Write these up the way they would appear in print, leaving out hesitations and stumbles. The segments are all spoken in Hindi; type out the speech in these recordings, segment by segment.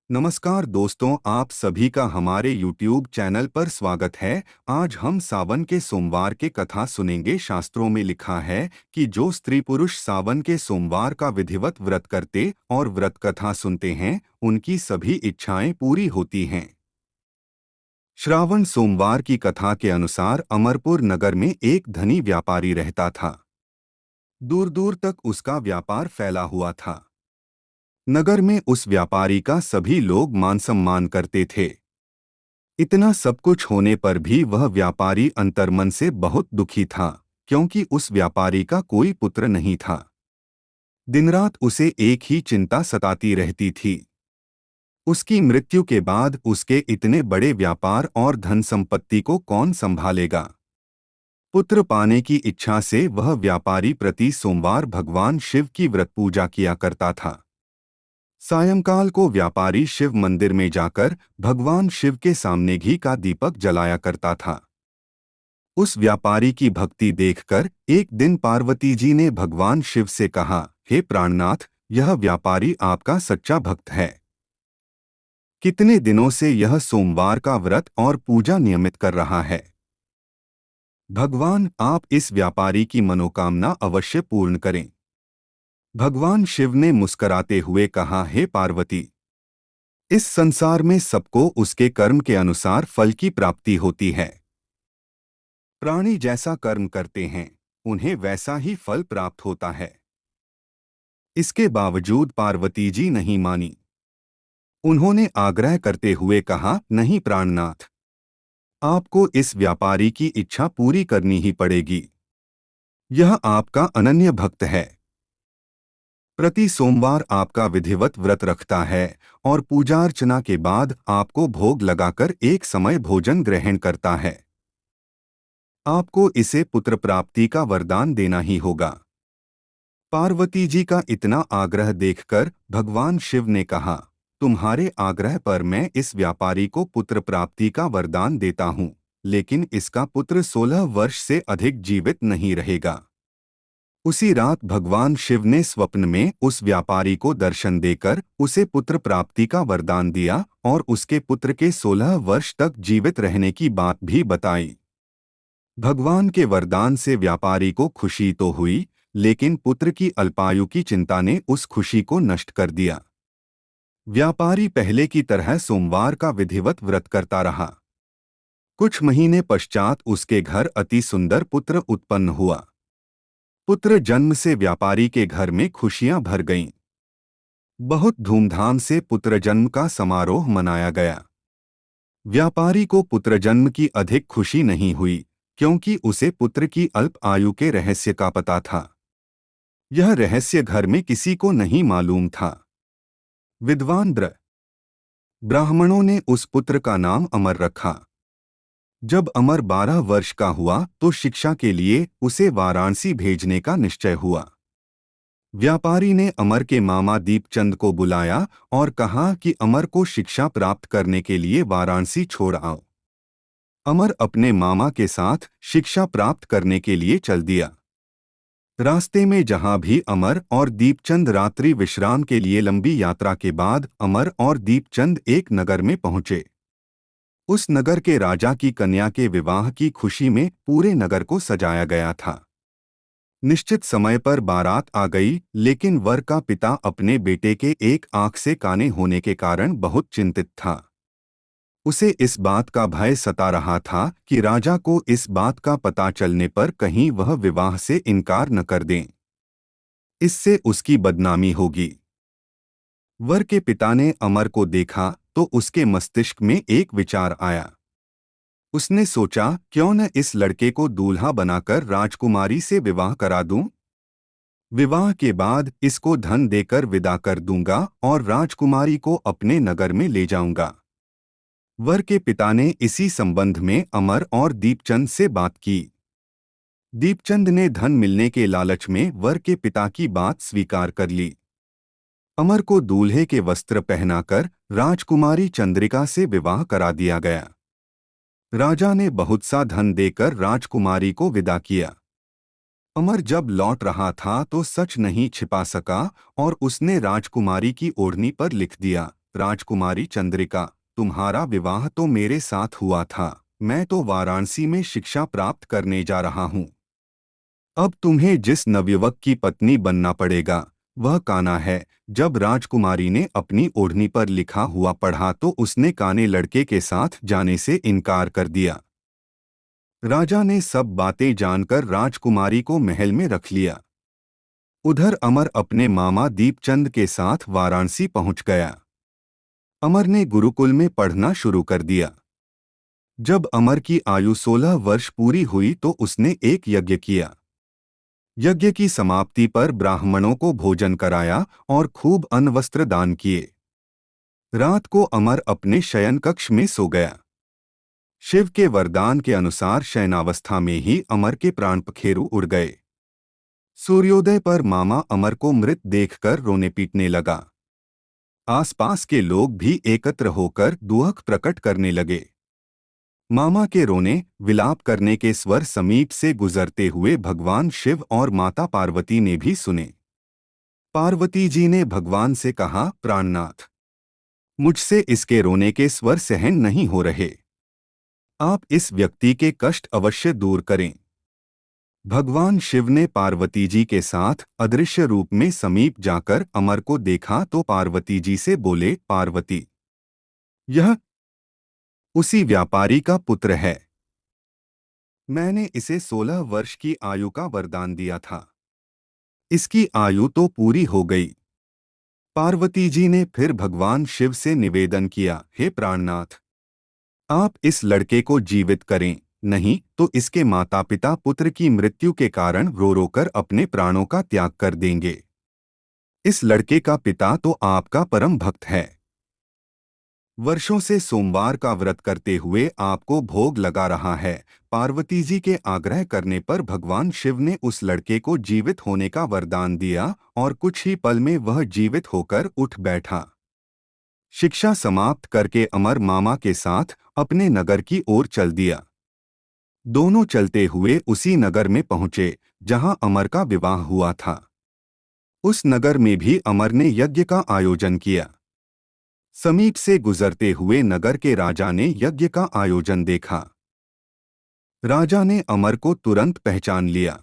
नमस्कार दोस्तों, आप सभी का हमारे YouTube चैनल पर स्वागत है। आज हम सावन के सोमवार के कथा सुनेंगे। शास्त्रों में लिखा है कि जो स्त्री पुरुष सावन के सोमवार का विधिवत व्रत करते और व्रत कथा सुनते हैं, उनकी सभी इच्छाएं पूरी होती हैं। श्रावण सोमवार की कथा के अनुसार अमरपुर नगर में एक धनी व्यापारी रहता था। दूर दूर तक उसका व्यापार फैला हुआ था। नगर में उस व्यापारी का सभी लोग मान सम्मान करते थे। इतना सब कुछ होने पर भी वह व्यापारी अंतर्मन से बहुत दुखी था, क्योंकि उस व्यापारी का कोई पुत्र नहीं था। दिन रात उसे एक ही चिंता सताती रहती थी। उसकी मृत्यु के बाद उसके इतने बड़े व्यापार और धन संपत्ति को कौन संभालेगा। पुत्र पाने की इच्छा से वह व्यापारी प्रति सोमवार भगवान शिव की व्रत पूजा किया करता था। सायंकाल को व्यापारी शिव मंदिर में जाकर भगवान शिव के सामने घी का दीपक जलाया करता था। उस व्यापारी की भक्ति देखकर एक दिन पार्वती जी ने भगवान शिव से कहा, हे प्राणनाथ, यह व्यापारी आपका सच्चा भक्त है। कितने दिनों से यह सोमवार का व्रत और पूजा नियमित कर रहा है। भगवान, आप इस व्यापारी की मनोकामना अवश्य पूर्ण करें। भगवान शिव ने मुस्कराते हुए कहा, हे पार्वती, इस संसार में सबको उसके कर्म के अनुसार फल की प्राप्ति होती है। प्राणी जैसा कर्म करते हैं, उन्हें वैसा ही फल प्राप्त होता है। इसके बावजूद पार्वती जी नहीं मानी। उन्होंने आग्रह करते हुए कहा, नहीं प्राणनाथ, आपको इस व्यापारी की इच्छा पूरी करनी ही पड़ेगी। यह आपका अनन्य भक्त है। प्रति सोमवार आपका विधिवत व्रत रखता है और पूजा अर्चना के बाद आपको भोग लगाकर एक समय भोजन ग्रहण करता है। आपको इसे पुत्र प्राप्ति का वरदान देना ही होगा। पार्वती जी का इतना आग्रह देखकर भगवान शिव ने कहा, तुम्हारे आग्रह पर मैं इस व्यापारी को पुत्र प्राप्ति का वरदान देता हूँ, लेकिन इसका पुत्र 16 वर्ष से अधिक जीवित नहीं रहेगा। उसी रात भगवान शिव ने स्वप्न में उस व्यापारी को दर्शन देकर उसे पुत्र प्राप्ति का वरदान दिया और उसके पुत्र के 16 वर्ष तक जीवित रहने की बात भी बताई। भगवान के वरदान से व्यापारी को खुशी तो हुई, लेकिन पुत्र की अल्पायु की चिंता ने उस खुशी को नष्ट कर दिया। व्यापारी पहले की तरह सोमवार का विधिवत व्रत करता रहा। कुछ महीने पश्चात उसके घर अति सुंदर पुत्र उत्पन्न हुआ। पुत्र जन्म से व्यापारी के घर में खुशियां भर गईं। बहुत धूमधाम से पुत्र जन्म का समारोह मनाया गया। व्यापारी को पुत्र जन्म की अधिक खुशी नहीं हुई, क्योंकि उसे पुत्र की अल्प आयु के रहस्य का पता था। यह रहस्य घर में किसी को नहीं मालूम था। विद्वान ब्राह्मणों ने उस पुत्र का नाम अमर रखा। जब अमर 12 वर्ष का हुआ तो शिक्षा के लिए उसे वाराणसी भेजने का निश्चय हुआ। व्यापारी ने अमर के मामा दीपचंद को बुलाया और कहा कि अमर को शिक्षा प्राप्त करने के लिए वाराणसी छोड़ आओ। अमर अपने मामा के साथ शिक्षा प्राप्त करने के लिए चल दिया। रास्ते में जहां भी अमर और दीपचंद रात्रि विश्राम के लिए लंबी यात्रा के बाद अमर और दीपचंद एक नगर में पहुंचे। उस नगर के राजा की कन्या के विवाह की खुशी में पूरे नगर को सजाया गया था। निश्चित समय पर बारात आ गई, लेकिन वर का पिता अपने बेटे के एक आंख से काने होने के कारण बहुत चिंतित था। उसे इस बात का भय सता रहा था कि राजा को इस बात का पता चलने पर कहीं वह विवाह से इनकार न कर दें। इससे उसकी बदनामी होगी। वर के पिता ने अमर को देखा तो उसके मस्तिष्क में एक विचार आया। उसने सोचा, क्यों न इस लड़के को दूल्हा बनाकर राजकुमारी से विवाह करा दूं? विवाह के बाद इसको धन देकर विदा कर दूंगा और राजकुमारी को अपने नगर में ले जाऊंगा। वर के पिता ने इसी संबंध में अमर और दीपचंद से बात की। दीपचंद ने धन मिलने के लालच में वर के पिता की बात स्वीकार कर ली। अमर को दूल्हे के वस्त्र पहनाकर राजकुमारी चंद्रिका से विवाह करा दिया गया। राजा ने बहुत सा धन देकर राजकुमारी को विदा किया। अमर जब लौट रहा था तो सच नहीं छिपा सका और उसने राजकुमारी की ओढ़नी पर लिख दिया, राजकुमारी चंद्रिका, तुम्हारा विवाह तो मेरे साथ हुआ था। मैं तो वाराणसी में शिक्षा प्राप्त करने जा रहा हूँ। अब तुम्हें जिस नवयुवक की पत्नी बनना पड़ेगा वह कान्हा है। जब राजकुमारी ने अपनी ओढ़नी पर लिखा हुआ पढ़ा तो उसने काने लड़के के साथ जाने से इनकार कर दिया। राजा ने सब बातें जानकर राजकुमारी को महल में रख लिया। उधर अमर अपने मामा दीपचंद के साथ वाराणसी पहुंच गया। अमर ने गुरुकुल में पढ़ना शुरू कर दिया। जब अमर की आयु 16 वर्ष पूरी हुई तो उसने एक यज्ञ किया। यज्ञ की समाप्ति पर ब्राह्मणों को भोजन कराया और खूब अन्न वस्त्र दान किए। रात को अमर अपने शयन कक्ष में सो गया। शिव के वरदान के अनुसार शयनावस्था में ही अमर के प्राण पखेरु उड़ गए। सूर्योदय पर मामा अमर को मृत देखकर रोने पीटने लगा। आसपास के लोग भी एकत्र होकर दुख प्रकट करने लगे। मामा के रोने विलाप करने के स्वर समीप से गुजरते हुए भगवान शिव और माता पार्वती ने भी सुने। पार्वती जी ने भगवान से कहा, प्राणनाथ, मुझसे इसके रोने के स्वर सहन नहीं हो रहे। आप इस व्यक्ति के कष्ट अवश्य दूर करें। भगवान शिव ने पार्वती जी के साथ अदृश्य रूप में समीप जाकर अमर को देखा तो पार्वती जी से बोले, पार्वती, यह उसी व्यापारी का पुत्र है। मैंने इसे 16 वर्ष की आयु का वरदान दिया था। इसकी आयु तो पूरी हो गई। पार्वती जी ने फिर भगवान शिव से निवेदन किया, हे प्राणनाथ, आप इस लड़के को जीवित करें, नहीं तो इसके माता पिता पुत्र की मृत्यु के कारण रो रो कर अपने प्राणों का त्याग कर देंगे। इस लड़के का पिता तो आपका परम भक्त है। वर्षों से सोमवार का व्रत करते हुए आपको भोग लगा रहा है। पार्वती जी के आग्रह करने पर भगवान शिव ने उस लड़के को जीवित होने का वरदान दिया और कुछ ही पल में वह जीवित होकर उठ बैठा। शिक्षा समाप्त करके अमर मामा के साथ अपने नगर की ओर चल दिया। दोनों चलते हुए उसी नगर में पहुंचे जहां अमर का विवाह हुआ था। उस नगर में भी अमर ने यज्ञ का आयोजन किया। समीप से गुजरते हुए नगर के राजा ने यज्ञ का आयोजन देखा। राजा ने अमर को तुरंत पहचान लिया।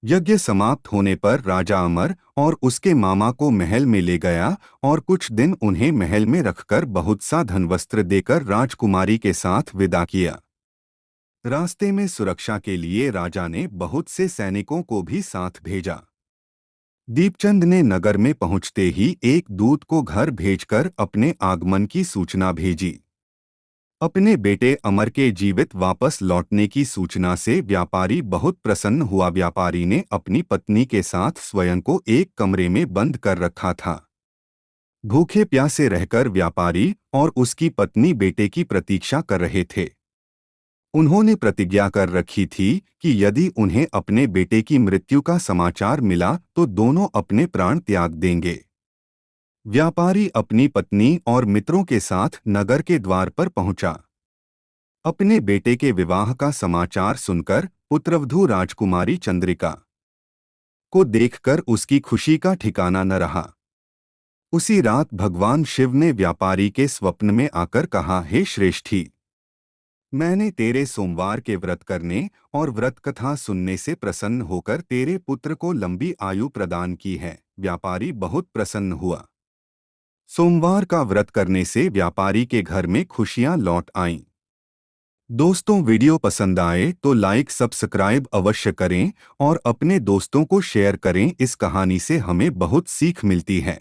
यज्ञ समाप्त होने पर राजा अमर और उसके मामा को महल में ले गया और कुछ दिन उन्हें महल में रखकर बहुत सा धन वस्त्र देकर राजकुमारी के साथ विदा किया। रास्ते में सुरक्षा के लिए राजा ने बहुत से सैनिकों को भी साथ भेजा। दीपचंद ने नगर में पहुंचते ही एक दूत को घर भेजकर अपने आगमन की सूचना भेजी। अपने बेटे अमर के जीवित वापस लौटने की सूचना से व्यापारी बहुत प्रसन्न हुआ। व्यापारी ने अपनी पत्नी के साथ स्वयं को एक कमरे में बंद कर रखा था। भूखे प्यासे रहकर व्यापारी और उसकी पत्नी बेटे की प्रतीक्षा कर रहे थे। उन्होंने प्रतिज्ञा कर रखी थी कि यदि उन्हें अपने बेटे की मृत्यु का समाचार मिला तो दोनों अपने प्राण त्याग देंगे। व्यापारी अपनी पत्नी और मित्रों के साथ नगर के द्वार पर पहुंचा। अपने बेटे के विवाह का समाचार सुनकर पुत्रवधू राजकुमारी चंद्रिका को देखकर उसकी खुशी का ठिकाना न रहा। उसी रात भगवान शिव ने व्यापारी के स्वप्न में आकर कहा, हे श्रेष्ठी, मैंने तेरे सोमवार के व्रत करने और व्रत कथा सुनने से प्रसन्न होकर तेरे पुत्र को लंबी आयु प्रदान की है। व्यापारी बहुत प्रसन्न हुआ। सोमवार का व्रत करने से व्यापारी के घर में खुशियां लौट आईं। दोस्तों, वीडियो पसंद आए तो लाइक सब्सक्राइब अवश्य करें और अपने दोस्तों को शेयर करें। इस कहानी से हमें बहुत सीख मिलती है।